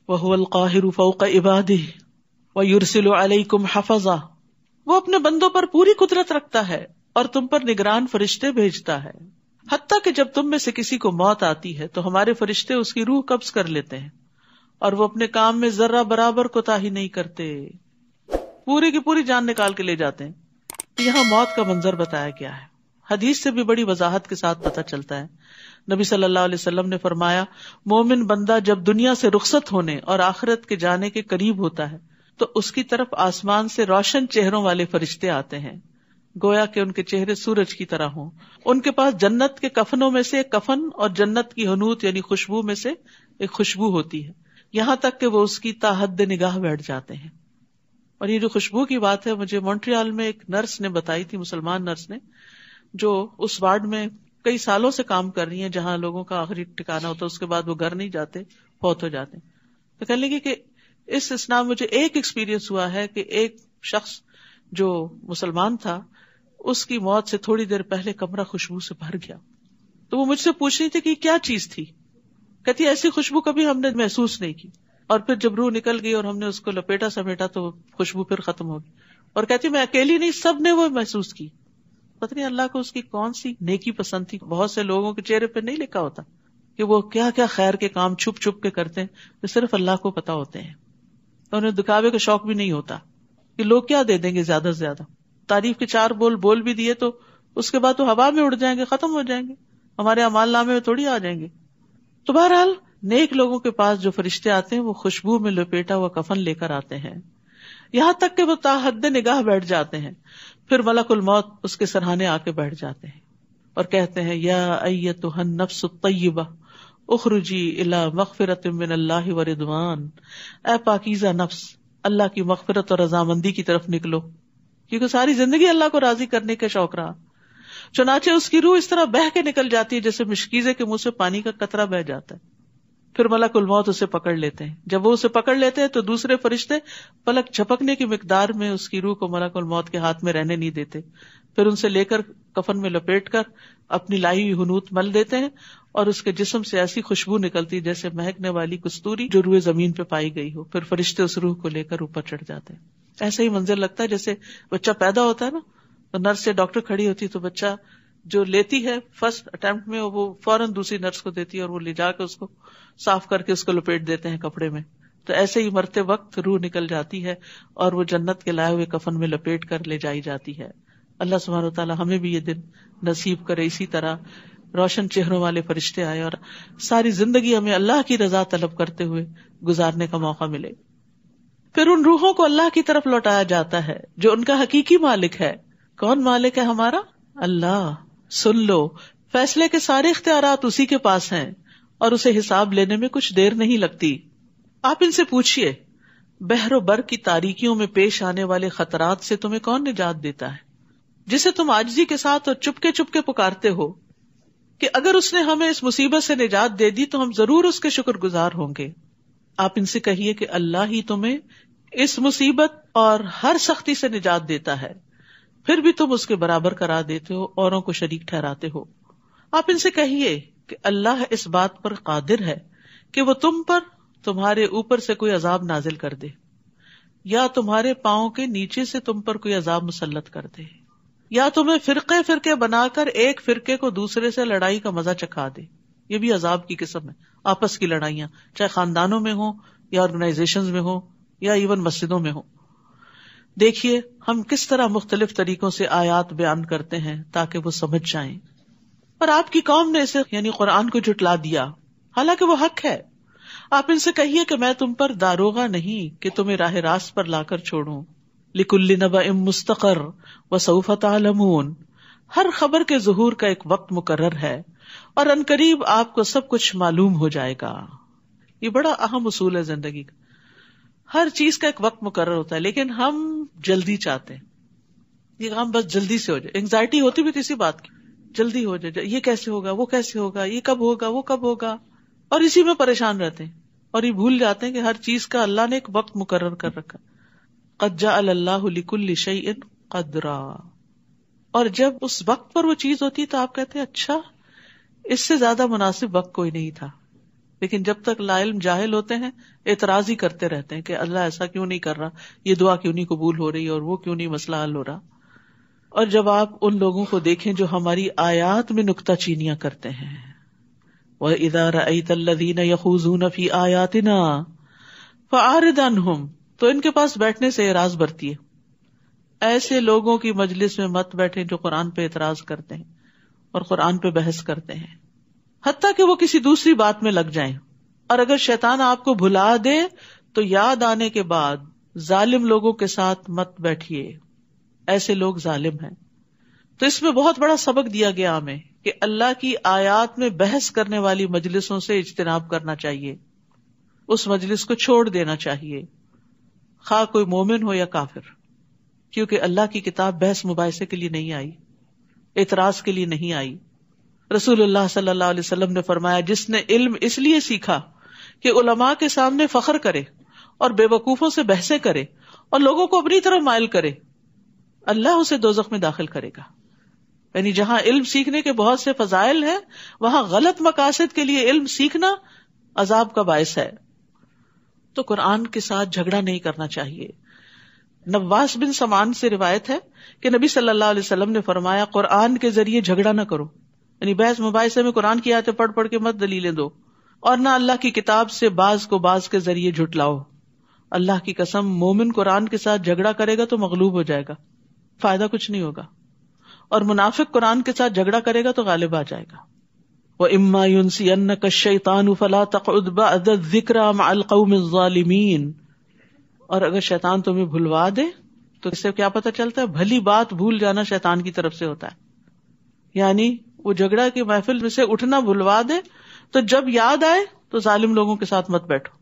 وَهُوَ الْقَاهِرُ فَوْقَ عِبَادِهِ وَيُرْسِلُ عَلَيْكُمْ حَفَظًا، وہ اپنے بندوں پر پوری قدرت رکھتا ہے اور تم پر نگران فرشتے بھیجتا ہے. حتیٰ کہ جب تم میں سے کسی کو موت آتی ہے تو ہمارے فرشتے اس کی روح قبض کر لیتے ہیں اور وہ اپنے کام میں ذرہ برابر کوتاہی نہیں کرتے، پوری کی پوری جان نکال کے لے جاتے ہیں. یہاں موت کا منظر بتایا گیا ہے. حدیث سے بھی بڑی وضاحت کے ساتھ پتہ چلتا ہے. نبی صلی اللہ علیہ وسلم نے فرمایا، مومن بندہ جب دنیا سے رخصت ہونے اور آخرت کے جانے کے قریب ہوتا ہے تو اس کی طرف آسمان سے روشن چہروں والے فرشتے آتے ہیں، گویا کہ ان کے چہرے سورج کی طرح ہوں. ان کے پاس جنت کے کفنوں میں سے ایک کفن اور جنت کی حنوط یعنی خوشبو میں سے ایک خوشبو ہوتی ہے، یہاں تک کہ وہ اس کی تا حد نگاہ بیٹھ جاتے ہیں. اور یہ جو خوشبو کی بات ہے، مجھے مونٹریال میں ایک نرس نے بتائی تھی، مسلمان نرس نے، جو اس وارڈ میں کئی سالوں سے کام کر رہی ہیں جہاں لوگوں کا آخری ٹھکانہ ہوتا ہے، اس کے بعد وہ گھر نہیں جاتے، فوت ہو جاتے. تو کہنے لگی کہ اس اسنا مجھے ایک ایکسپیرینس ہوا ہے کہ ایک شخص جو مسلمان تھا، اس کی موت سے تھوڑی دیر پہلے کمرہ خوشبو سے بھر گیا. تو وہ مجھ سے پوچھ رہی تھی کہ کیا چیز تھی. کہتی ایسی خوشبو کبھی ہم نے محسوس نہیں کی، اور پھر جب روح نکل گئی اور ہم نے اس کو لپیٹا سمیٹا تو خوشبو پھر ختم ہو گئی. اور کہتی میں اکیلی نہیں، سب نے وہ محسوس کی. پتہ نہیں اللہ کو اس کی کون سی نیکی پسند تھی. بہت سے لوگوں کے چہرے پہ نہیں لکھا ہوتا کہ وہ کیا کیا خیر کے کام چھپ چھپ کے کرتے ہیں، جو صرف اللہ کو پتا ہوتے ہیں. تو انہیں دکھاوے کا شوق بھی نہیں ہوتا کہ لوگ کیا دے دیں گے زیادہ سے زیادہ. تعریف کے 4 بول بھی دیے تو اس کے بعد تو ہوا میں اڑ جائیں گے، ختم ہو جائیں گے، ہمارے اعمال نامے میں تھوڑی آ جائیں گے. تو بہرحال نیک لوگوں کے پاس جو فرشتے آتے ہیں وہ خوشبو میں لپیٹا ہوا کفن لے کر آتے ہیں، یہاں تک کہ وہ تا حد نگاہ بیٹھ جاتے ہیں. پھر ملک الموت اس کے سرہانے آ کے بیٹھ جاتے ہیں اور کہتے ہیں یا ایتھا النفس الطیبہ اخرجی الی مغفرۃ من اللہ ورضوان، اے پاکیزہ نفس، اللہ کی مغفرت اور رضامندی کی طرف نکلو. کیونکہ ساری زندگی اللہ کو راضی کرنے کا شوق رہا. چنانچہ اس کی روح اس طرح بہہ کے نکل جاتی ہے جیسے مشکیزے کے منہ سے پانی کا قطرہ بہہ جاتا ہے. پھر ملک الموت اسے پکڑ لیتے ہیں. جب وہ اسے پکڑ لیتے ہیں تو دوسرے فرشتے پلک جھپکنے کی مقدار میں اس کی روح کو ملک الموت کے ہاتھ میں رہنے نہیں دیتے. پھر ان سے لے کر کفن میں لپیٹ کر اپنی لائی ہوئی حنوط مل دیتے ہیں اور اس کے جسم سے ایسی خوشبو نکلتی جیسے مہکنے والی کستوری جو روئے زمین پہ پائی گئی ہو. پھر فرشتے اس روح کو لے کر اوپر چڑھ جاتے ہیں. ایسا ہی منظر لگتا ہے جیسے بچہ پیدا ہوتا ہے نا، تو نرس سے ڈاکٹر کھڑی ہوتی تو بچہ جو لیتی ہے فرسٹ اٹیمپٹ میں وہ فوراً دوسری نرس کو دیتی ہے اور وہ لے جا کے اس کو صاف کر کے اس کو لپیٹ دیتے ہیں کپڑے میں. تو ایسے ہی مرتے وقت روح نکل جاتی ہے اور وہ جنت کے لائے ہوئے کفن میں لپیٹ کر لے جائی جاتی ہے. اللہ سبحانہ وتعالی ہمیں بھی یہ دن نصیب کرے، اسی طرح روشن چہروں والے فرشتے آئے اور ساری زندگی ہمیں اللہ کی رضا طلب کرتے ہوئے گزارنے کا موقع ملے. پھر ان روحوں کو اللہ کی طرف لوٹایا جاتا ہے جو ان کا حقیقی مالک ہے. کون مالک ہے ہمارا؟ اللہ. سن لو، فیصلے کے سارے اختیارات اسی کے پاس ہیں اور اسے حساب لینے میں کچھ دیر نہیں لگتی. آپ ان سے پوچھئے بحر و بر کی تاریکیوں میں پیش آنے والے خطرات سے تمہیں کون نجات دیتا ہے، جسے تم عاجزی کے ساتھ اور چپکے چپکے پکارتے ہو کہ اگر اس نے ہمیں اس مصیبت سے نجات دے دی تو ہم ضرور اس کے شکر گزار ہوں گے. آپ ان سے کہیے کہ اللہ ہی تمہیں اس مصیبت اور ہر سختی سے نجات دیتا ہے، پھر بھی تم اس کے برابر قرار دیتے ہو، اوروں کو شریک ٹھہراتے ہو. آپ ان سے کہیے کہ اللہ اس بات پر قادر ہے کہ وہ تم پر تمہارے اوپر سے کوئی عذاب نازل کر دے یا تمہارے پاؤں کے نیچے سے تم پر کوئی عذاب مسلط کر دے یا تمہیں فرقے فرقے بنا کر ایک فرقے کو دوسرے سے لڑائی کا مزہ چکھا دے. یہ بھی عذاب کی قسم ہے، آپس کی لڑائیاں، چاہے خاندانوں میں ہوں یا آرگنائزیشنز میں ہوں یا ایون مسجدوں میں ہوں. دیکھیے ہم کس طرح مختلف طریقوں سے آیات بیان کرتے ہیں تاکہ وہ سمجھ جائیں. پر آپ کی قوم نے اسے یعنی قرآن کو جھٹلا دیا، حالانکہ وہ حق ہے. آپ ان سے کہیے کہ میں تم پر داروغہ نہیں کہ تمہیں راہ راست پر لا کر چھوڑوں. لِكُلِّ نَبَإٍ مُسْتَقَرٌّ وَسَوْفَ تَعْلَمُونَ، ہر خبر کے ظہور کا ایک وقت مقرر ہے اور عنقریب آپ کو سب کچھ معلوم ہو جائے گا. یہ بڑا اہم اصول ہے زندگی کا. ہر چیز کا ایک وقت مقرر ہوتا ہے، لیکن ہم جلدی چاہتے ہیں یہ کام بس جلدی سے ہو جائے. انگزائٹی ہوتی بھی کسی بات کی، جلدی ہو جائے، یہ کیسے ہوگا، وہ کیسے ہوگا، یہ کب ہوگا، وہ کب ہوگا، اور اسی میں پریشان رہتے ہیں اور یہ بھول جاتے ہیں کہ ہر چیز کا اللہ نے ایک وقت مقرر کر رکھا. قد جعل اللہ لکل شیء قدرا، اور جب اس وقت پر وہ چیز ہوتی ہے تو آپ کہتے ہیں اچھا اس سے زیادہ مناسب وقت کوئی نہیں تھا. لیکن جب تک لا علم جاہل ہوتے ہیں اعتراض ہی کرتے رہتے ہیں کہ اللہ ایسا کیوں نہیں کر رہا, یہ دعا کیوں نہیں قبول ہو رہی, اور وہ کیوں نہیں مسئلہ حل ہو رہا. اور جب آپ ان لوگوں کو دیکھیں جو ہماری آیات میں نکتہ چینیاں کرتے ہیں, وَإِذَا رَأَيْتَ الَّذِينَ يَخُوضُونَ فِي آيَاتِنَا فَأَعْرِضْ عَنْهُمْ, تو ان کے پاس بیٹھنے سے اعراض برتی ہے. ایسے لوگوں کی مجلس میں مت بیٹھے جو قرآن پہ اعتراض کرتے ہیں اور قرآن پہ بحث کرتے ہیں, حتیٰ کہ وہ کسی دوسری بات میں لگ جائیں. اور اگر شیطان آپ کو بھلا دے تو یاد آنے کے بعد ظالم لوگوں کے ساتھ مت بیٹھیے, ایسے لوگ ظالم ہیں. تو اس میں بہت بڑا سبق دیا گیا ہمیں کہ اللہ کی آیات میں بحث کرنے والی مجلسوں سے اجتناب کرنا چاہیے, اس مجلس کو چھوڑ دینا چاہیے, خواہ کوئی مومن ہو یا کافر, کیونکہ اللہ کی کتاب بحث مباحثے کے لیے نہیں آئی, اعتراض کے لیے نہیں آئی. رسول اللہ صلی اللہ علیہ وسلم نے فرمایا, جس نے علم اس لیے سیکھا کہ علماء کے سامنے فخر کرے اور بے وقوفوں سے بحثیں کرے اور لوگوں کو اپنی طرف مائل کرے, اللہ اسے دوزخ میں داخل کرے گا. یعنی جہاں علم سیکھنے کے بہت سے فضائل ہیں, وہاں غلط مقاصد کے لیے علم سیکھنا عذاب کا باعث ہے. تو قرآن کے ساتھ جھگڑا نہیں کرنا چاہیے. نواس بن سمان سے روایت ہے کہ نبی صلی اللہ علیہ وسلم نے فرمایا, قرآن کے ذریعے جھگڑا نہ کرو, یعنی بحث مباحثے میں قرآن کی آیتیں پڑھ پڑھ کے مت دلیلیں دو, اور نہ اللہ کی کتاب سے بعض کو بعض کے ذریعے جھٹلاؤ. اللہ کی قسم, مومن قرآن کے ساتھ جھگڑا کرے گا تو مغلوب ہو جائے گا, فائدہ کچھ نہیں ہوگا, اور منافق قرآن کے ساتھ جھگڑا کرے گا تو غالب آ جائے گا. وَإِمَّا يُنْسِيَنَّكَ الشَّيْطَانُ فَلَا تَقْعُدْ بَعْدَ الذِّكْرَىٰ مَعَ الْقَوْمِ الظَّالِمِينَ, اور اگر شیطان تمہیں بھلوا دے تو اس سے کیا پتہ چلتا ہے, بھلی بات بھول جانا شیطان کی طرف سے ہوتا ہے. یعنی وہ جھگڑا کی محفل میں سے اٹھنا بھلوا دے تو جب یاد آئے تو ظالم لوگوں کے ساتھ مت بیٹھو.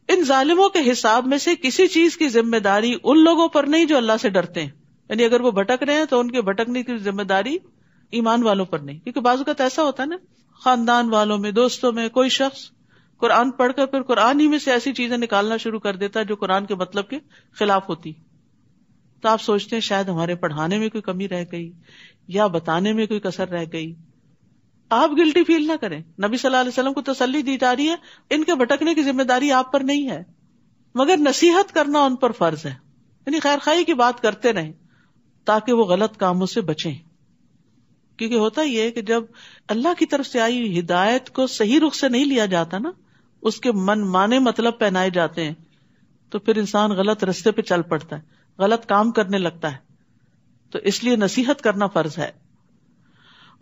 ان ظالموں کے حساب میں سے کسی چیز کی ذمہ داری ان لوگوں پر نہیں جو اللہ سے ڈرتے ہیں. یعنی اگر وہ بھٹک رہے ہیں تو ان کے بھٹکنے کی ذمہ داری ایمان والوں پر نہیں, کیونکہ بعض اوقات ایسا ہوتا ہے نا, خاندان والوں میں, دوستوں میں کوئی شخص قرآن پڑھ کر پھر قرآن ہی میں سے ایسی چیزیں نکالنا شروع کر دیتا ہے جو قرآن کے مطلب کے خلاف ہوتی. تو آپ سوچتے ہیں شاید ہمارے پڑھانے میں کوئی کمی رہ گئی یا بتانے میں کوئی کسر رہ گئی. آپ گلٹی فیل نہ کریں, نبی صلی اللہ علیہ وسلم کو تسلی دی جا رہی ہے, ان کے بھٹکنے کی ذمہ داری آپ پر نہیں ہے, مگر نصیحت کرنا ان پر فرض ہے. یعنی خیر خواہی کی بات کرتے رہیں تاکہ وہ غلط کاموں سے بچیں. کیونکہ ہوتا یہ ہے کہ جب اللہ کی طرف سے آئی ہدایت کو صحیح رخ سے نہیں لیا جاتا نا, اس کے من مانے مطلب پہنائے جاتے ہیں, تو پھر انسان غلط رستے پہ چل پڑتا ہے, غلط کام کرنے لگتا ہے. تو اس لیے نصیحت کرنا فرض ہے.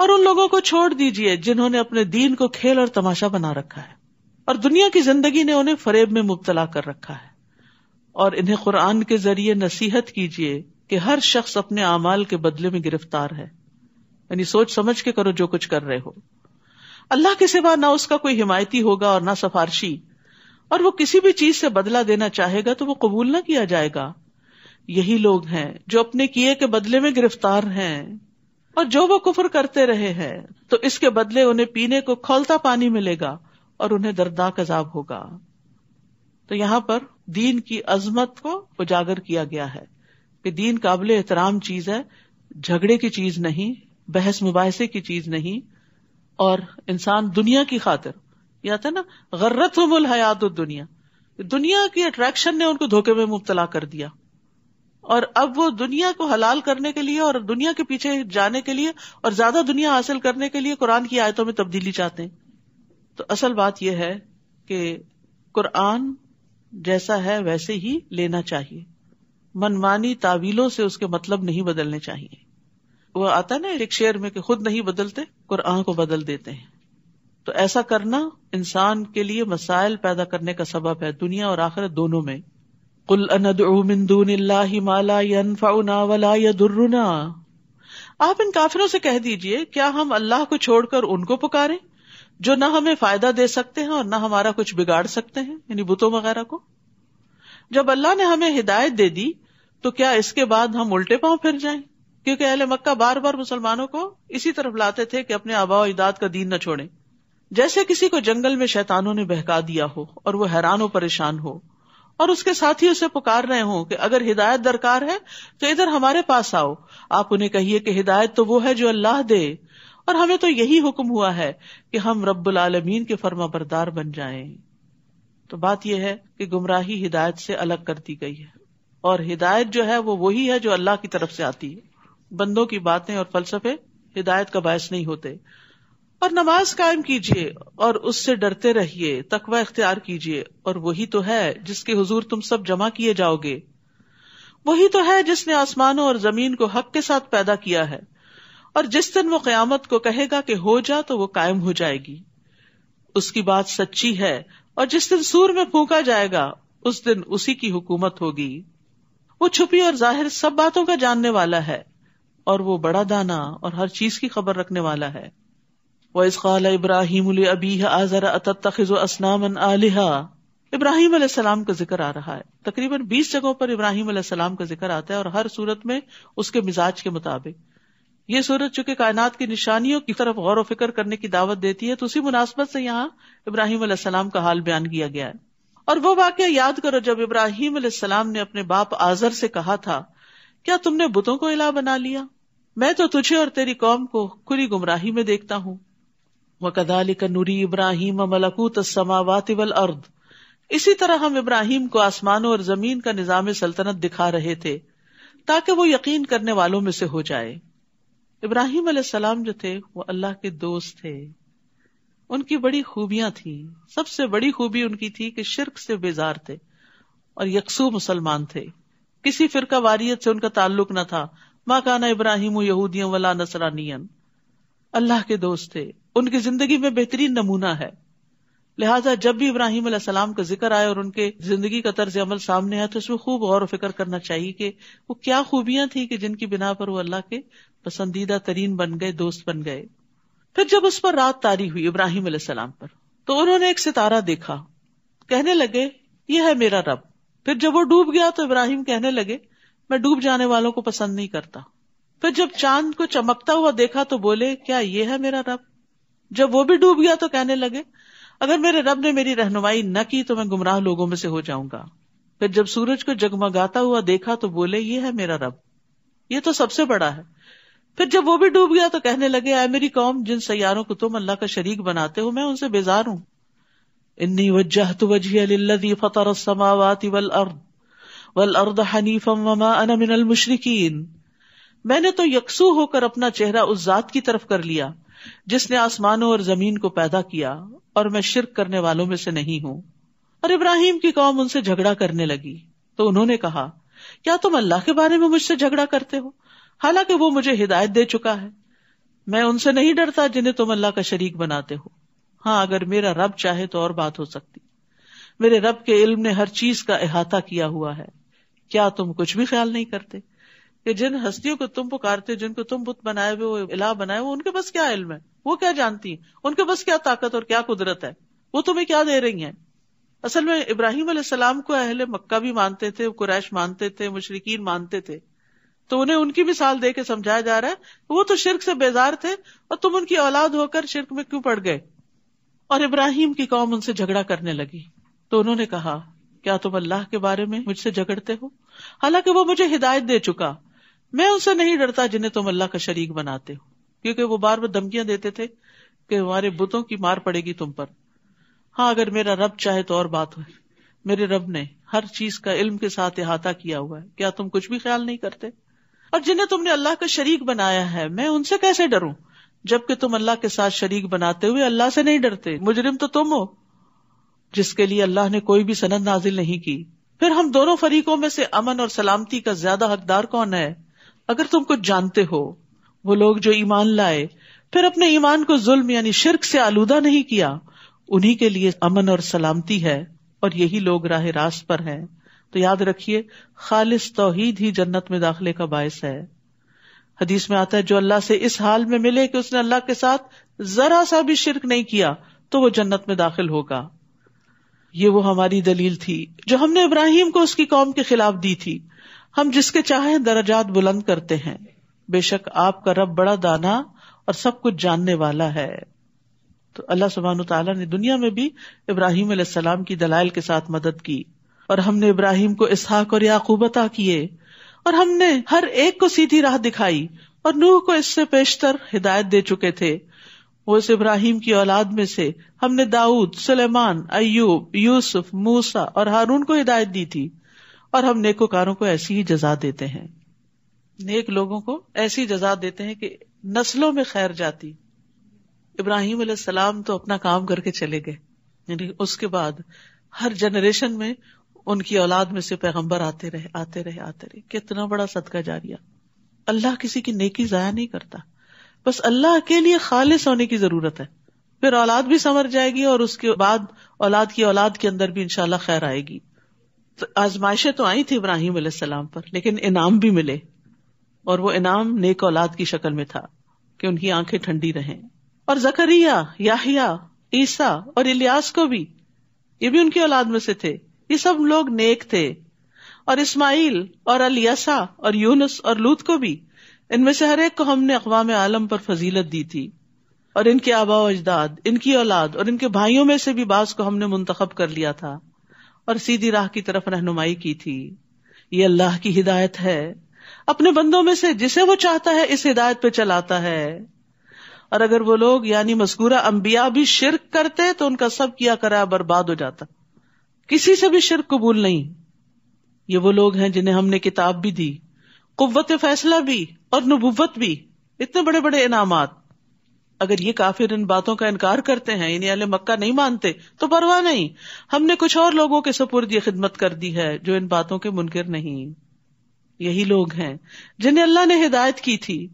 اور ان لوگوں کو چھوڑ دیجئے جنہوں نے اپنے دین کو کھیل اور تماشا بنا رکھا ہے, اور دنیا کی زندگی نے انہیں فریب میں مبتلا کر رکھا ہے. اور انہیں قرآن کے ذریعے نصیحت کیجئے کہ ہر شخص اپنے اعمال کے بدلے میں گرفتار ہے. یعنی سوچ سمجھ کے کرو جو کچھ کر رہے ہو. اللہ کے سوا نہ اس کا کوئی حمایتی ہوگا اور نہ سفارشی, اور وہ کسی بھی چیز سے بدلہ دینا چاہے گا تو وہ قبول نہ کیا جائے گا. یہی لوگ ہیں جو اپنے کیے کے بدلے میں گرفتار ہیں, اور جو وہ کفر کرتے رہے ہیں تو اس کے بدلے انہیں پینے کو کھولتا پانی ملے گا اور انہیں دردناک عذاب ہوگا. تو یہاں پر دین کی عظمت کو اجاگر کیا گیا ہے کہ دین قابل احترام چیز ہے, جھگڑے کی چیز نہیں, بحث مباحثے کی چیز نہیں. اور انسان دنیا کی خاطر, یہ آتا ہے نا, غرتہم الحیات الدنیا, دنیا کی اٹریکشن نے ان کو دھوکے میں مبتلا کر دیا, اور اب وہ دنیا کو حلال کرنے کے لیے اور دنیا کے پیچھے جانے کے لیے اور زیادہ دنیا حاصل کرنے کے لیے قرآن کی آیتوں میں تبدیلی چاہتے ہیں. تو اصل بات یہ ہے کہ قرآن جیسا ہے ویسے ہی لینا چاہیے, منمانی تعویلوں سے اس کے مطلب نہیں بدلنے چاہیے. وہ آتا ہے نا ایک شعر میں کہ خود نہیں بدلتے قرآن کو بدل دیتے ہیں. تو ایسا کرنا انسان کے لیے مسائل پیدا کرنے کا سبب ہے, دنیا اور آخرت دونوں میں. قل اندعو من دون اللہ ما لا ينفعنا ولا يضرنا, آپ ان کافروں سے کہہ دیجئے کیا ہم اللہ کو چھوڑ کر ان کو پکاریں جو نہ ہمیں فائدہ دے سکتے ہیں اور نہ ہمارا کچھ بگاڑ سکتے ہیں, یعنی بتوں وغیرہ کو. جب اللہ نے ہمیں ہدایت دے دی تو کیا اس کے بعد ہم الٹے پاؤں پھر جائیں؟ کیونکہ اہل مکہ بار بار مسلمانوں کو اسی طرف لاتے تھے کہ اپنے آباء و اجداد کا دین نہ چھوڑیں. جیسے کسی کو جنگل میں شیطانوں نے بہکا دیا ہو اور وہ حیران و پریشان ہو, اور اس کے ساتھی اسے پکار رہے ہوں کہ اگر ہدایت درکار ہے تو ادھر ہمارے پاس آؤ. آپ انہیں کہیے کہ ہدایت تو وہ ہے جو اللہ دے, اور ہمیں تو یہی حکم ہوا ہے کہ ہم رب العالمین کے فرما بردار بن جائیں. تو بات یہ ہے کہ گمراہی ہدایت سے الگ کر دی گئی ہے، اور ہدایت جو ہے وہ وہی ہے جو اللہ کی طرف سے آتی ہے. بندوں کی باتیں اور فلسفے ہدایت کا باعث نہیں ہوتے. اور نماز قائم کیجیے اور اس سے ڈرتے رہیے، تقوی اختیار کیجیے، اور وہی تو ہے جس کے حضور تم سب جمع کیے جاؤ گے. وہی تو ہے جس نے آسمانوں اور زمین کو حق کے ساتھ پیدا کیا ہے، اور جس دن وہ قیامت کو کہے گا کہ ہو جا تو وہ قائم ہو جائے گی. اس کی بات سچی ہے، اور جس دن سور میں پھونکا جائے گا اس دن اسی کی حکومت ہوگی. وہ چھپی اور ظاہر سب باتوں کا جاننے والا ہے، اور وہ بڑا دانا اور ہر چیز کی خبر رکھنے والا ہے. وَإِذْ قَالَ إِبْرَاهِيمُ لِأَبِيهِ آزَرَ أَتَتَّخِذُ أَصْنَامًا آلِهَةً. ابراہیم علیہ السلام کا ذکر آ رہا ہے. تقریباً 20 جگہوں پر ابراہیم علیہ السلام کا ذکر آتا ہے، اور ہر صورت میں اس کے مزاج کے مطابق. یہ صورت چونکہ کائنات کی نشانیوں کی طرف غور و فکر کرنے کی دعوت دیتی ہے، تو اسی مناسبت سے یہاں ابراہیم علیہ السلام کا حال بیان کیا گیا ہے. اور وہ واقعہ یاد کرو جب ابراہیم علیہ السلام نے اپنے باپ آزر سے کہا تھا، کیا تم نے بتوں کو الہ بنا لیا؟ میں تو تجھے اور تیری قوم کو کھلی گمراہی میں دیکھتا ہوں. وَكَذَلِكَ نُرِي إِبْرَاهِيمَ مَلَكُوتَ السَّمَاوَاتِ وَالْأَرْضِ. اسی طرح ہم ابراہیم کو آسمانوں اور زمین کا نظام سلطنت دکھا رہے تھے تاکہ وہ یقین کرنے والوں میں سے ہو جائے. ابراہیم علیہ السلام جو تھے وہ اللہ کے دوست تھے. ان کی بڑی خوبیاں تھیں. سب سے بڑی خوبی ان کی تھی کہ شرک سے بیزار تھے اور یکسو مسلمان تھے. کسی فرقہ واریت سے ان کا تعلق نہ تھا. ما کان ابراہیم یہودیاں ولا نصرانیاں. اللہ کے دوست تھے. ان کی زندگی میں بہترین نمونہ ہے. لہٰذا جب بھی ابراہیم علیہ السلام کا ذکر آئے اور ان کے زندگی کا طرز عمل سامنے آئے تو اس میں خوب غور و فکر کرنا چاہیے کہ وہ کیا خوبیاں تھیں کہ جن کی بنا پر وہ اللہ کے پسندیدہ ترین بن گئے، دوست بن گئے. پھر جب اس پر رات طاری ہوئی ابراہیم علیہ السلام پر، تو انہوں نے ایک ستارہ دیکھا. کہنے لگے یہ ہے میرا رب. پھر جب وہ ڈوب گیا تو ابراہیم کہنے لگے میں ڈوب جانے والوں کو پسند نہیں کرتا. پھر جب چاند کو چمکتا ہوا دیکھا تو بولے کیا یہ ہے میرا رب؟ جب وہ بھی ڈوب گیا تو کہنے لگے اگر میرے رب نے میری رہنمائی نہ کی تو میں گمراہ لوگوں میں سے ہو جاؤں گا. پھر جب سورج کو جگمگاتا ہوا دیکھا تو بولے یہ ہے میرا رب، یہ تو سب سے بڑا ہے. پھر جب وہ بھی ڈوب گیا تو کہنے لگے اے میری قوم، جن سیاروں کو تم اللہ کا شریک بناتے ہو میں ان سے بیزار ہوں. انی وجہت وجہی للذی فطر السماوات والارض حنیفا وما انا من المشرکین. میں نے تو یکسو ہو کر اپنا چہرہ اس ذات کی طرف کر لیا جس نے آسمانوں اور زمین کو پیدا کیا، اور میں شرک کرنے والوں میں سے نہیں ہوں. اور ابراہیم کی قوم ان سے جھگڑا کرنے لگی تو انہوں نے کہا کیا تم اللہ کے بارے میں مجھ سے جھگڑا کرتے ہو حالانکہ وہ مجھے ہدایت دے چکا ہے؟ میں ان سے نہیں ڈرتا جنہیں تم اللہ کا شریک بناتے ہو. ہاں اگر میرا رب چاہے تو اور بات ہو سکتی. میرے رب کے علم نے ہر چیز کا احاطہ کیا ہوا ہے. کیا تم کچھ بھی خیال نہیں کرتے کہ جن ہستیوں کو تم پکارتے، جن کو تم بت بنائے ہوئے، وہ الہ بنائے ہوئے، ان کے پاس کیا علم ہے؟ وہ کیا جانتی ہیں؟ ان کے پاس کیا طاقت اور کیا قدرت ہے؟ وہ تمہیں کیا دے رہی ہیں؟ اصل میں ابراہیم علیہ السلام کو اہل مکہ بھی مانتے تھے، قریش مانتے تھے، مشرکین مانتے تھے، تو انہیں ان کی مثال دے کے سمجھایا جا رہا ہے وہ تو شرک سے بیزار تھے اور تم ان کی اولاد ہو کر شرک میں کیوں پڑ گئے. اور ابراہیم کی قوم ان سے جھگڑا کرنے لگی تو انہوں نے کہا کیا تم اللہ کے بارے میں مجھ سے جھگڑتے ہو حالانکہ وہ مجھے ہدایت دے چکا؟ میں ان سے نہیں ڈرتا جنہیں تم اللہ کا شریک بناتے ہو. کیونکہ وہ بار بار دھمکیاں دیتے تھے کہ ہمارے بتوں کی مار پڑے گی تم پر. ہاں اگر میرا رب چاہے تو اور بات ہے. میرے رب نے ہر چیز کا علم کے ساتھ احاطہ کیا ہوا ہے. کیا تم کچھ بھی خیال نہیں کرتے؟ اور جنہیں تم نے اللہ کا شریک بنایا ہے میں ان سے کیسے ڈروں جبکہ تم اللہ کے ساتھ شریک بناتے ہوئے اللہ سے نہیں ڈرتے. مجرم تو تم ہو جس کے لیے اللہ نے کوئی بھی سند نازل نہیں کی. پھر ہم دونوں فریقوں میں سے امن اور سلامتی کا زیادہ حقدار کون ہے؟ اگر تم کچھ جانتے ہو وہ لوگ جو ایمان لائے پھر اپنے ایمان کو ظلم یعنی شرک سے آلودہ نہیں کیا، انہی کے لیے امن اور سلامتی ہے اور یہی لوگ راہ راست پر ہیں. تو یاد رکھیے خالص توحید ہی جنت میں داخلے کا باعث ہے. حدیث میں آتا ہے جو اللہ سے اس حال میں ملے کہ اس نے اللہ کے ساتھ ذرا سا بھی شرک نہیں کیا تو وہ جنت میں داخل ہوگا. یہ وہ ہماری دلیل تھی جو ہم نے ابراہیم کو اس کی قوم کے خلاف دی تھی. ہم جس کے چاہیں درجات بلند کرتے ہیں. بے شک آپ کا رب بڑا دانا اور سب کچھ جاننے والا ہے. تو اللہ سبحانہ وتعالیٰ نے دنیا میں بھی ابراہیم علیہ السلام کی دلائل کے ساتھ مدد کی، اور ہم نے ابراہیم کو اسحاق اور یعقوب عطا کیے، اور ہم نے ہر ایک کو سیدھی راہ دکھائی، اور نوح کو اس سے پیشتر ہدایت دے چکے تھے. وہ اس ابراہیم کی اولاد میں سے ہم نے داؤد، سلیمان، ایوب، یوسف، موسیٰ اور ہارون کو ہدایت دی تھی، اور ہم نیکوکاروں کو ایسی ہی جزا دیتے ہیں. نیک لوگوں کو ایسی جزا دیتے ہیں کہ نسلوں میں خیر جاتی. ابراہیم علیہ السلام تو اپنا کام کر کے چلے گئے، یعنی اس کے بعد ہر جنریشن میں ان کی اولاد میں سے پیغمبر آتے رہے. کتنا بڑا صدقہ جاریہ. اللہ کسی کی نیکی ضائع نہیں کرتا، بس اللہ کے لیے خالص ہونے کی ضرورت ہے. پھر اولاد بھی سنور جائے گی، اور اس کے بعد اولاد کی اولاد کے اندر بھی انشاءاللہ خیر آئے گی. تو آزمائشیں تو آئی تھی ابراہیم علیہ السلام پر، لیکن انعام بھی ملے، اور وہ انعام نیک اولاد کی شکل میں تھا کہ ان کی آنکھیں ٹھنڈی رہیں. اور زکریا، یحییٰ، عیسیٰ اور الیاس کو بھی، یہ بھی ان کی اولاد میں سے تھے. یہ سب لوگ نیک تھے. اور اسماعیل اور الیسع اور یونس اور لوط کو بھی، ان میں سے ہر ایک کو ہم نے اقوام عالم پر فضیلت دی تھی. اور ان کے آباء و اجداد، ان کی اولاد اور ان کے بھائیوں میں سے بھی بعض کو ہم نے منتخب کر لیا تھا اور سیدھی راہ کی طرف رہنمائی کی تھی. یہ اللہ کی ہدایت ہے، اپنے بندوں میں سے جسے وہ چاہتا ہے اس ہدایت پہ چلاتا ہے. اور اگر وہ لوگ یعنی مذکورہ انبیاء بھی شرک کرتے تو ان کا سب کیا کرا برباد ہو جاتا. کسی سے بھی شرک قبول نہیں. یہ وہ لوگ ہیں جنہیں ہم نے کتاب بھی دی، قوت فیصلہ بھی اور نبوت بھی، اتنے بڑے بڑے انعامات. اگر یہ کافر ان باتوں کا انکار کرتے ہیں، یعنی اہل مکہ نہیں مانتے، تو پرواہ نہیں، ہم نے کچھ اور لوگوں کے سپرد یہ خدمت کر دی ہے جو ان باتوں کے منکر نہیں. یہی لوگ ہیں جنہیں اللہ نے ہدایت کی تھی.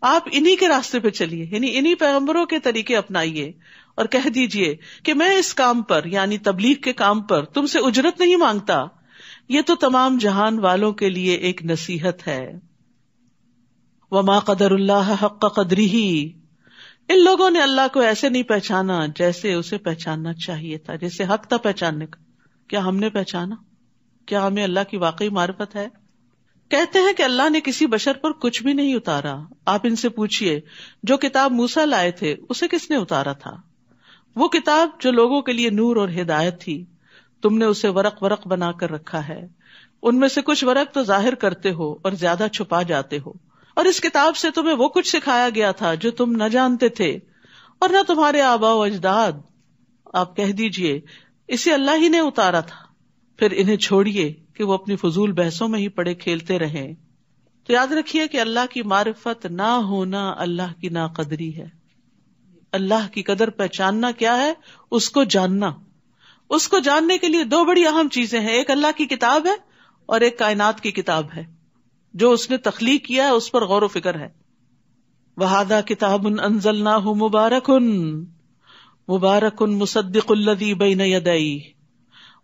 آپ انہی کے راستے پہ چلیے، یعنی انہی پیغمبروں کے طریقے اپنائیے، اور کہہ دیجئے کہ میں اس کام پر یعنی تبلیغ کے کام پر تم سے اجرت نہیں مانگتا، یہ تو تمام جہان والوں کے لیے ایک نصیحت ہے. وما قدر اللہ حق قدرہ، ان لوگوں نے اللہ کو ایسے نہیں پہچانا جیسے اسے پہچاننا چاہیے تھا، جیسے حق تھا پہچاننے کا. کیا ہم نے پہچانا؟ کیا ہمیں اللہ کی واقعی معرفت ہے؟ کہتے ہیں کہ اللہ نے کسی بشر پر کچھ بھی نہیں اتارا. آپ ان سے پوچھئے جو کتاب موسیٰ لائے تھے اسے کس نے اتارا تھا؟ وہ کتاب جو لوگوں کے لیے نور اور ہدایت تھی. تم نے اسے ورق ورق بنا کر رکھا ہے، ان میں سے کچھ ورق تو ظاہر کرتے ہو اور زیادہ چھپا جاتے ہو. اور اس کتاب سے تمہیں وہ کچھ سکھایا گیا تھا جو تم نہ جانتے تھے اور نہ تمہارے آباء و اجداد. آپ کہہ دیجئے اسے اللہ ہی نے اتارا تھا. پھر انہیں چھوڑیے کہ وہ اپنی فضول بحثوں میں ہی پڑے کھیلتے رہیں. تو یاد رکھیے کہ اللہ کی معرفت نہ ہونا اللہ کی ناقدری ہے. اللہ کی قدر پہچاننا کیا ہے؟ اس کو جاننا. اس کو جاننے کے لیے دو بڑی اہم چیزیں ہیں، ایک اللہ کی کتاب ہے اور ایک کائنات کی کتاب ہے. جو اس نے تخلیق کیا ہے اس پر غور و فکر ہے. وَهَذَا كِتَابٌ أَنزَلْنَاهُ مُبَارَكٌ مُصَدِّقُ الَّذِي بَيْنَ يَدَيْهِ.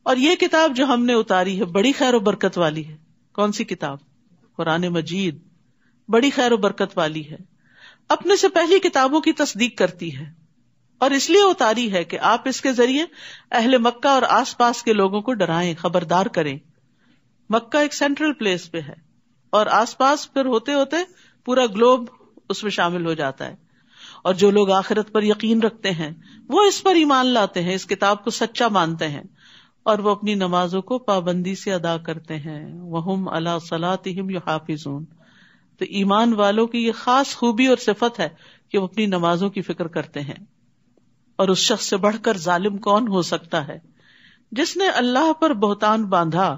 اور یہ کتاب جو ہم نے اتاری ہے بڑی خیر و برکت والی ہے. کون سی کتاب؟ قرآن مجید. بڑی خیر و برکت والی ہے، اپنے سے پہلی کتابوں کی تصدیق کرتی ہے، اور اس لیے اتاری ہے کہ آپ اس کے ذریعے اہل مکہ اور آس پاس کے لوگوں کو ڈرائیں، خبردار کریں. مکہ ایک سینٹرل پلیس پہ ہے، اور آس پاس پھر ہوتے ہوتے پورا گلوب اس میں شامل ہو جاتا ہے. اور جو لوگ آخرت پر یقین رکھتے ہیں وہ اس پر ایمان لاتے ہیں، اس کتاب کو سچا مانتے ہیں، اور وہ اپنی نمازوں کو پابندی سے ادا کرتے ہیں. وَهُمْ عَلَىٰ صَلَاتِهِمْ يُحَافِظُونَ. تو ایمان والوں کی یہ خاص خوبی اور صفت ہے کہ وہ اپنی نمازوں کی فکر کرتے ہیں. اور اس شخص سے بڑھ کر ظالم کون ہو سکتا ہے جس نے اللہ پر بہتان باندھا،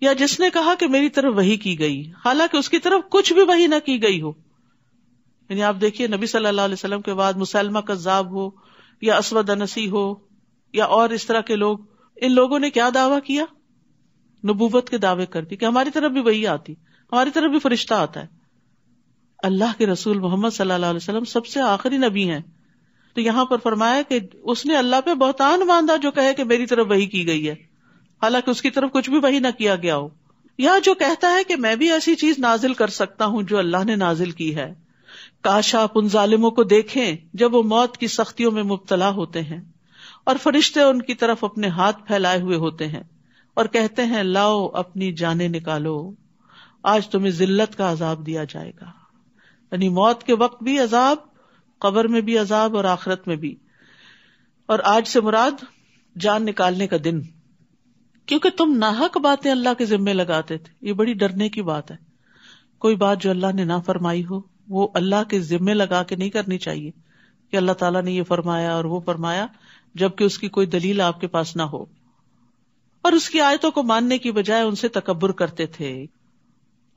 یا جس نے کہا کہ میری طرف وحی کی گئی حالانکہ اس کی طرف کچھ بھی وحی نہ کی گئی ہو. یعنی آپ دیکھیے نبی صلی اللہ علیہ وسلم کے بعد مسلمہ کذاب ہو یا اسود انسی ہو یا اور اس طرح کے لوگ، ان لوگوں نے کیا دعویٰ کیا؟ نبوت کے دعوے کرتی کہ ہماری طرف بھی وحی آتی، ہماری طرف بھی فرشتہ آتا ہے. اللہ کے رسول محمد صلی اللہ علیہ وسلم سب سے آخری نبی ہیں. تو یہاں پر فرمایا کہ اس نے اللہ پہ بہتان باندھا جو کہے کہ میری طرف وحی کی گئی ہے حالانکہ اس کی طرف کچھ بھی وحی نہ کیا گیا ہو. یا جو کہتا ہے کہ میں بھی ایسی چیز نازل کر سکتا ہوں جو اللہ نے نازل کی ہے. کاش آپ ان ظالموں کو دیکھیں جب وہ موت کی سختیوں میں مبتلا ہوتے ہیں اور فرشتے ان کی طرف اپنے ہاتھ پھیلائے ہوئے ہوتے ہیں اور کہتے ہیں لاؤ اپنی جانیں نکالو، آج تمہیں ذلت کا عذاب دیا جائے گا. یعنی موت کے وقت بھی عذاب، قبر میں بھی عذاب اور آخرت میں بھی. اور آج سے مراد جان نکالنے کا دن، کیونکہ تم ناحق باتیں اللہ کے ذمے لگاتے تھے. یہ بڑی ڈرنے کی بات ہے. کوئی بات جو اللہ نے نہ فرمائی ہو وہ اللہ کے ذمے لگا کے نہیں کرنی چاہیے کہ اللہ تعالیٰ نے یہ فرمایا اور وہ فرمایا، جبکہ اس کی کوئی دلیل آپ کے پاس نہ ہو. اور اس کی آیتوں کو ماننے کی بجائے ان سے تکبر کرتے تھے.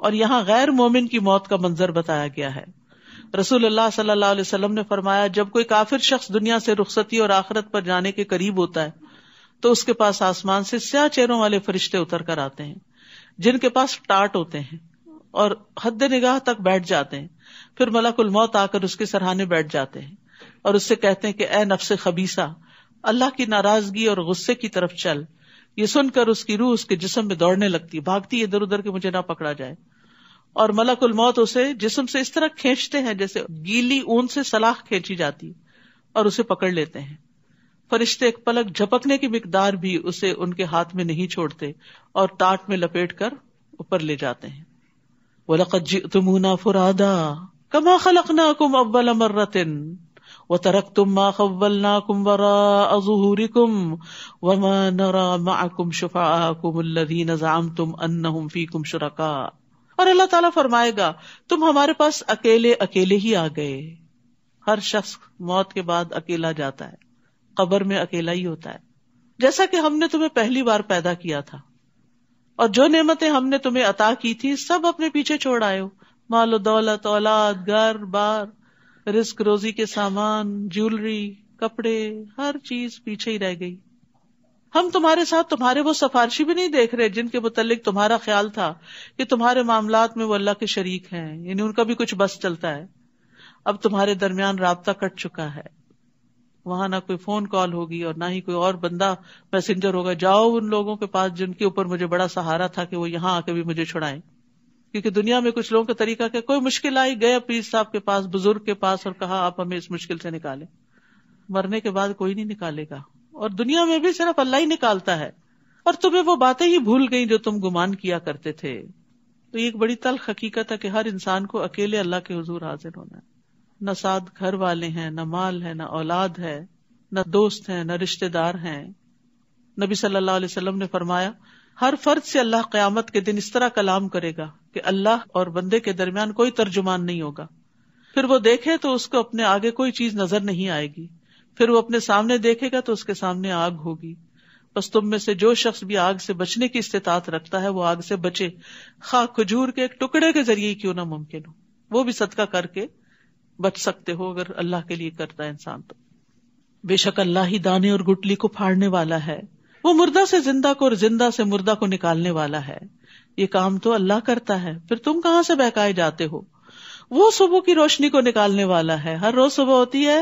اور یہاں غیر مومن کی موت کا منظر بتایا گیا ہے. رسول اللہ صلی اللہ علیہ وسلم نے فرمایا، جب کوئی کافر شخص دنیا سے رخصتی اور آخرت پر جانے کے قریب ہوتا ہے تو اس کے پاس آسمان سے سیاہ چہروں والے فرشتے اتر کر آتے ہیں جن کے پاس ٹاٹ ہوتے ہیں اور حد نگاہ تک بیٹھ جاتے ہیں. پھر ملک الموت آ کر اس کے سرہانے بیٹھ جاتے ہیں اور اس سے کہتے ہیں کہ اے نفس خبیثہ، اللہ کی ناراضگی اور غصے کی طرف چل. یہ سن کر اس کی روح اس کے جسم میں دوڑنے لگتی، بھاگتی ادھر ادھر کہ مجھے نہ پکڑا جائے. اور ملک الموت اسے جسم سے اس طرح کھینچتے ہیں جیسے گیلی اون سے سلاخ کھینچی جاتی، اور اسے پکڑ لیتے ہیں. فرشتے ایک پلک جھپکنے کی مقدار بھی اسے ان کے ہاتھ میں نہیں چھوڑتے اور ٹاٹ میں لپیٹ کر اوپر لے جاتے ہیں. وَلَقَدْ جِئْتُمُونَا فُرَادَىٰ كَمَا خَلَقْنَاكُمْ أَوَّلَ مَرَّةٍ وَتَرَكْتُم مَّا خَوَّلْنَاكُمْ وَرَاءَ ظُهُورِكُمْ وَمَا نَرَىٰ مَعَكُمْ شُفَعَاءَكُمُ الَّذِينَ زَعَمْتُمْ أَنَّهُمْ فِيكُمْ شُرَكَاءُ. اور اللہ تعالیٰ فرمائے گا، تم ہمارے پاس اکیلے اکیلے ہی آ گئے. ہر شخص موت کے بعد اکیلا جاتا ہے، قبر میں اکیلا ہی ہوتا ہے. جیسا کہ ہم نے تمہیں پہلی بار پیدا کیا تھا اور جو نعمتیں ہم نے تمہیں عطا کی تھی سب اپنے پیچھے چھوڑ آئے ہو. مال و دولت، اولاد، گھر بار، رزق روزی کے سامان، جیولری، کپڑے، ہر چیز پیچھے ہی رہ گئی. ہم تمہارے ساتھ تمہارے وہ سفارشی بھی نہیں دیکھ رہے جن کے متعلق تمہارا خیال تھا کہ تمہارے معاملات میں وہ اللہ کے شریک ہیں، یعنی ان کا بھی کچھ بس چلتا ہے. اب تمہارے درمیان رابطہ کٹ چکا ہے، وہاں نہ کوئی فون کال ہوگی اور نہ ہی کوئی اور بندہ میسنجر ہوگا. جاؤ ان لوگوں کے پاس جن کے اوپر مجھے بڑا سہارا تھا کہ وہ یہاں آ کے بھی مجھے چھڑائیں. کیونکہ دنیا میں کچھ لوگوں کا طریقہ کہ کوئی مشکل آئی گئے پیر صاحب کے پاس، بزرگ کے پاس، اور کہا آپ ہمیں اس مشکل سے نکالیں. مرنے کے بعد کوئی نہیں نکالے گا، اور دنیا میں بھی صرف اللہ ہی نکالتا ہے. اور تمہیں وہ باتیں ہی بھول گئی جو تم گمان کیا کرتے تھے. تو یہ ایک بڑی تلخ حقیقت ہے کہ ہر انسان کو اکیلے اللہ کے حضور حاضر ہونا ہے. نہ ساتھ گھر والے ہیں، نہ مال ہے، نہ اولاد ہے، نہ دوست ہیں، نہ رشتہ دار ہیں. نبی صلی اللہ علیہ وسلم نے فرمایا، ہر فرد سے اللہ قیامت کے دن اس طرح کلام کرے گا کہ اللہ اور بندے کے درمیان کوئی ترجمان نہیں ہوگا. پھر وہ دیکھے تو اس کو اپنے آگے کوئی چیز نظر نہیں آئے گی، پھر وہ اپنے سامنے دیکھے گا تو اس کے سامنے آگ ہوگی. بس تم میں سے جو شخص بھی آگ سے بچنے کی استطاعت رکھتا ہے وہ آگ سے بچے، خواہ کھجور کے ایک ٹکڑے کے ذریعے کیوں نہ ممکن ہو. وہ بھی صدقہ کر کے بچ سکتے ہو اگر اللہ کے لیے کرتا ہے انسان تو. بے شک اللہ ہی دانے اور گٹلی کو پھاڑنے والا ہے، وہ مردہ سے زندہ کو اور زندہ سے مردہ کو نکالنے والا ہے. یہ کام تو اللہ کرتا ہے، پھر تم کہاں سے بہکائے جاتے ہو. وہ صبح کی روشنی کو نکالنے والا ہے. ہر روز صبح ہوتی ہے،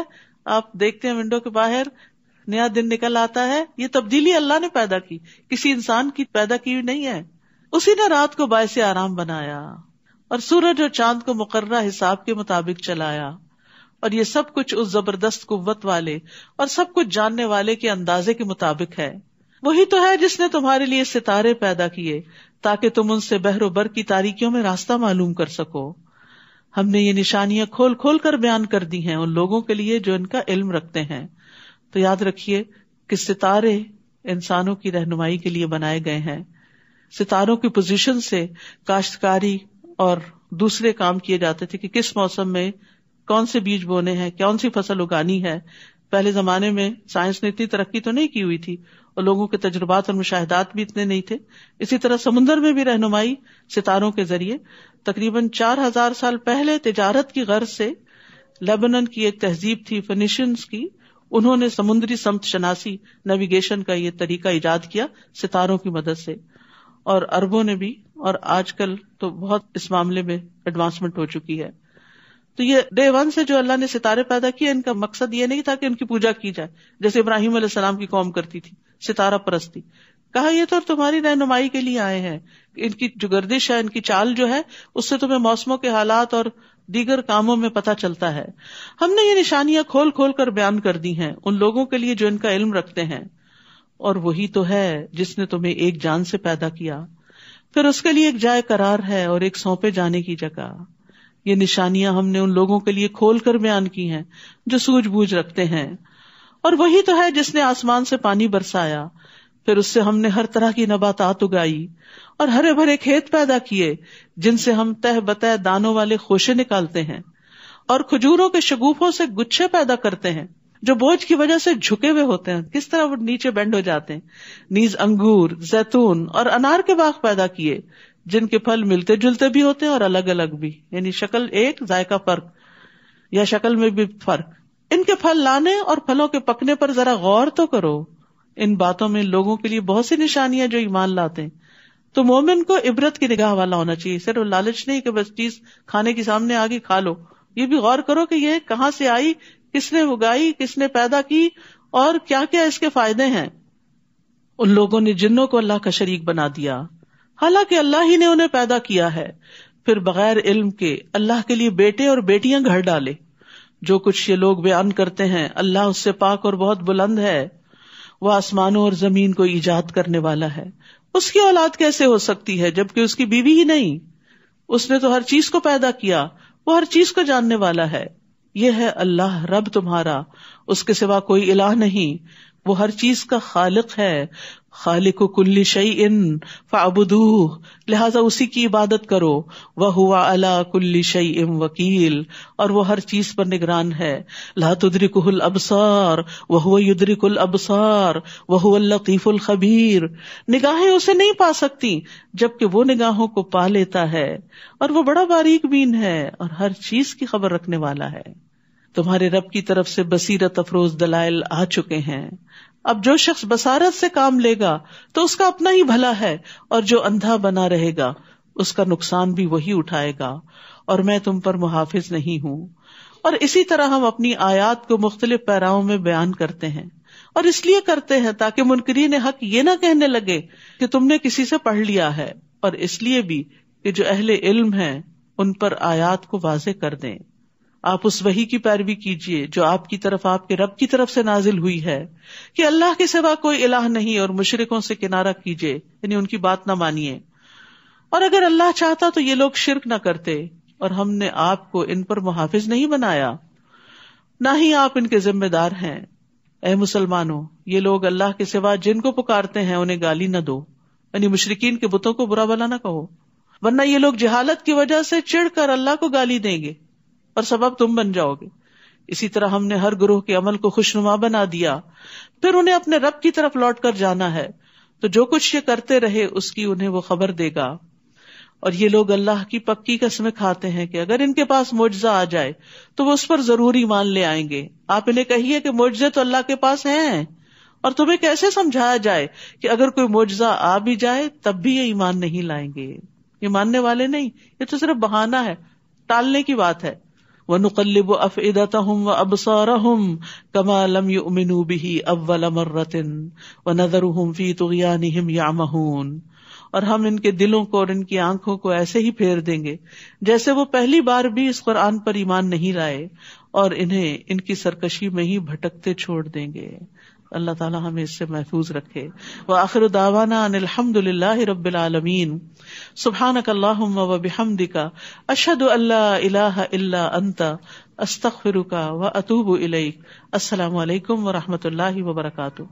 آپ دیکھتے ہیں ونڈو کے باہر نیا دن نکل آتا ہے. یہ تبدیلی اللہ نے پیدا کی، کسی انسان کی پیدا کی نہیں ہے. اسی نے رات کو باعث آرام بنایا اور سورج اور چاند کو مقررہ حساب کے مطابق چلایا. اور یہ سب کچھ اس زبردست قوت والے اور سب کچھ جاننے والے کے اندازے کے مطابق ہے. وہی تو ہے جس نے تمہارے لیے ستارے پیدا کیے تاکہ تم ان سے بحر و بر کی تاریکیوں میں راستہ معلوم کر سکو. ہم نے یہ نشانیاں کھول کھول کر بیان کر دی ہیں ان لوگوں کے لیے جو ان کا علم رکھتے ہیں. تو یاد رکھیے کہ ستارے انسانوں کی رہنمائی کے لیے بنائے گئے ہیں. ستاروں کی پوزیشن سے کاشتکاری اور دوسرے کام کیے جاتے تھے کہ کس موسم میں کون سے بیج بونے ہیں، کون سی فصل اگانی ہے. پہلے زمانے میں سائنس نے اتنی ترقی تو نہیں کی ہوئی تھی اور لوگوں کے تجربات اور مشاہدات بھی اتنے نہیں تھے. اسی طرح سمندر میں بھی رہنمائی ستاروں کے ذریعے. تقریباً 4000 سال پہلے تجارت کی غرض سے لیبنن کی ایک تہذیب تھی فینیشینز کی، انہوں نے سمندری سمت شناسی نیویگیشن کا یہ طریقہ ایجاد کیا ستاروں کی مدد سے. اور عربوں نے بھی، اور آج کل تو بہت اس معاملے میں ایڈوانسمنٹ ہو چکی ہے. تو یہ ڈے ون سے جو اللہ نے ستارے پیدا کیے، ان کا مقصد یہ نہیں تھا کہ ان کی پوجا کی جائے جیسے ابراہیم علیہ السلام کی قوم کرتی تھی، ستارہ پرستی. کہا یہ تو تمہاری رہنمائی کے لیے آئے ہیں، ان کی جو گردش ہے، ان کی چال جو ہے، اس سے تمہیں موسموں کے حالات اور دیگر کاموں میں پتہ چلتا ہے. ہم نے یہ نشانیاں کھول کھول کر بیان کر دی ہیں ان لوگوں کے لیے جو ان کا علم رکھتے ہیں. اور وہی تو ہے جس نے تمہیں ایک جان سے پیدا کیا، پھر اس کے لیے ایک جائے قرار ہے اور ایک سونپے جانے کی جگہ. یہ نشانیاں ہم نے ان لوگوں کے لیے کھول کر بیان کی ہیں جو سوجھ بوجھ رکھتے ہیں. اور وہی تو ہے جس نے آسمان سے پانی برسایا، پھر اس سے ہم نے ہر طرح کی نباتات اگائی اور ہرے بھرے کھیت پیدا کیے جن سے ہم تہ بتہ دانوں والے خوشے نکالتے ہیں. اور کھجوروں کے شگوفوں سے گچھے پیدا کرتے ہیں جو بوجھ کی وجہ سے جھکے ہوئے ہوتے ہیں، کس طرح وہ نیچے بینڈ ہو جاتے ہیں. نیز انگور، زیتون اور انار کے باغ پیدا کیے جن کے پھل ملتے جلتے بھی ہوتے ہیں اور الگ الگ بھی، یعنی شکل ایک ذائقہ فرق یا شکل میں بھی فرق. ان کے پھل لانے اور پھلوں کے پکنے پر ذرا غور تو کرو. ان باتوں میں لوگوں کے لیے بہت سی نشانیاں جو ایمان لاتے ہیں. تو مومن کو عبرت کی نگاہ والا ہونا چاہیے، صرف لالچ نہیں کہ بس چیز کھانے کی سامنے آگے کھا لو. یہ بھی غور کرو کہ یہ کہاں سے آئی، کس نے اگائی، کس نے پیدا کی، اور کیا کیا اس کے فائدے ہیں. ان لوگوں نے جنوں کو اللہ کا شریک بنا دیا حالانکہ اللہ ہی نے انہیں پیدا کیا ہے، پھر بغیر علم کے اللہ کے لیے بیٹے اور بیٹیاں گھر ڈالے. جو کچھ یہ لوگ بیان کرتے ہیں اللہ اس سے پاک اور بہت بلند ہے. وہ آسمانوں اور زمین کو ایجاد کرنے والا ہے. اس کی اولاد کیسے ہو سکتی ہے جبکہ اس کی بیوی ہی نہیں؟ اس نے تو ہر چیز کو پیدا کیا، وہ ہر چیز کو جاننے والا ہے. یہ ہے اللہ رب تمہارا، اس کے سوا کوئی الہ نہیں، وہ ہر چیز کا خالق ہے. خالق کل شیء فاعبدوہ، لہذا اسی کی عبادت کرو. وہو علی کل شیء وکیل، اور وہ ہر چیز پر نگران ہے. لا تدرکہ الابصار وہو یدرک الابصار وہو اللطیف الخبیر، نگاہیں اسے نہیں پا سکتی جبکہ وہ نگاہوں کو پا لیتا ہے، اور وہ بڑا باریک بین ہے اور ہر چیز کی خبر رکھنے والا ہے. تمہارے رب کی طرف سے بصیرت افروز دلائل آ چکے ہیں. اب جو شخص بصارت سے کام لے گا تو اس کا اپنا ہی بھلا ہے، اور جو اندھا بنا رہے گا اس کا نقصان بھی وہی اٹھائے گا، اور میں تم پر محافظ نہیں ہوں. اور اسی طرح ہم اپنی آیات کو مختلف پیراؤں میں بیان کرتے ہیں، اور اس لیے کرتے ہیں تاکہ منکرین حق یہ نہ کہنے لگے کہ تم نے کسی سے پڑھ لیا ہے، اور اس لیے بھی کہ جو اہل علم ہیں ان پر آیات کو واضح کر دیں. آپ اس وحی کی پیروی کیجیے جو آپ کی طرف آپ کے رب کی طرف سے نازل ہوئی ہے کہ اللہ کے سوا کوئی الہ نہیں، اور مشرکوں سے کنارہ کیجیے، یعنی ان کی بات نہ مانیے. اور اگر اللہ چاہتا تو یہ لوگ شرک نہ کرتے، اور ہم نے آپ کو ان پر محافظ نہیں بنایا، نہ ہی آپ ان کے ذمہ دار ہیں. اے مسلمانوں، یہ لوگ اللہ کے سوا جن کو پکارتے ہیں انہیں گالی نہ دو، یعنی مشرکین کے بتوں کو برا بھلا نہ کہو، ورنہ یہ لوگ جہالت کی وجہ سے چڑھ کر اللہ کو گالی دیں گے اور سبب تم بن جاؤ گے. اسی طرح ہم نے ہر گروہ کے عمل کو خوشنما بنا دیا، پھر انہیں اپنے رب کی طرف لوٹ کر جانا ہے، تو جو کچھ یہ کرتے رہے اس کی انہیں وہ خبر دے گا. اور یہ لوگ اللہ کی پکی قسمیں کھاتے ہیں کہ اگر ان کے پاس معجزہ آ جائے تو وہ اس پر ضرور ایمان لے آئیں گے. آپ انہیں کہیے کہ معجزے تو اللہ کے پاس ہیں، اور تمہیں کیسے سمجھایا جائے کہ اگر کوئی معجزہ آ بھی جائے تب بھی یہ ایمان نہیں لائیں گے. یہ ماننے والے نہیں، یہ تو صرف بہانہ ہے، ٹالنے کی بات ہے. وَنُقَلِّبُ أَفْئِدَتَهُمْ وَأَبْصَارَهُمْ كَمَا لَمْ يُؤْمِنُوا بِهِ أَوَّلَ مَرَّةٍ وَنَذَرُهُمْ فِي طُغْيَانِهِمْ يَعْمَهُونَ، اور ہم ان کے دلوں کو اور ان کی آنکھوں کو ایسے ہی پھیر دیں گے جیسے وہ پہلی بار بھی اس قرآن پر ایمان نہیں لائے، اور انہیں ان کی سرکشی میں ہی بھٹکتے چھوڑ دیں گے. اللہ تعالیٰ ہمیں اس سے محفوظ رکھے. وآخر دعوانا ان الحمد للہ رب العالمین. سبحانک اللہم وبحمدک، اشہد ان لا الہ الا انت، استغفرک واتوب الیک. السلام علیکم ورحمۃ اللہ وبرکاتہ.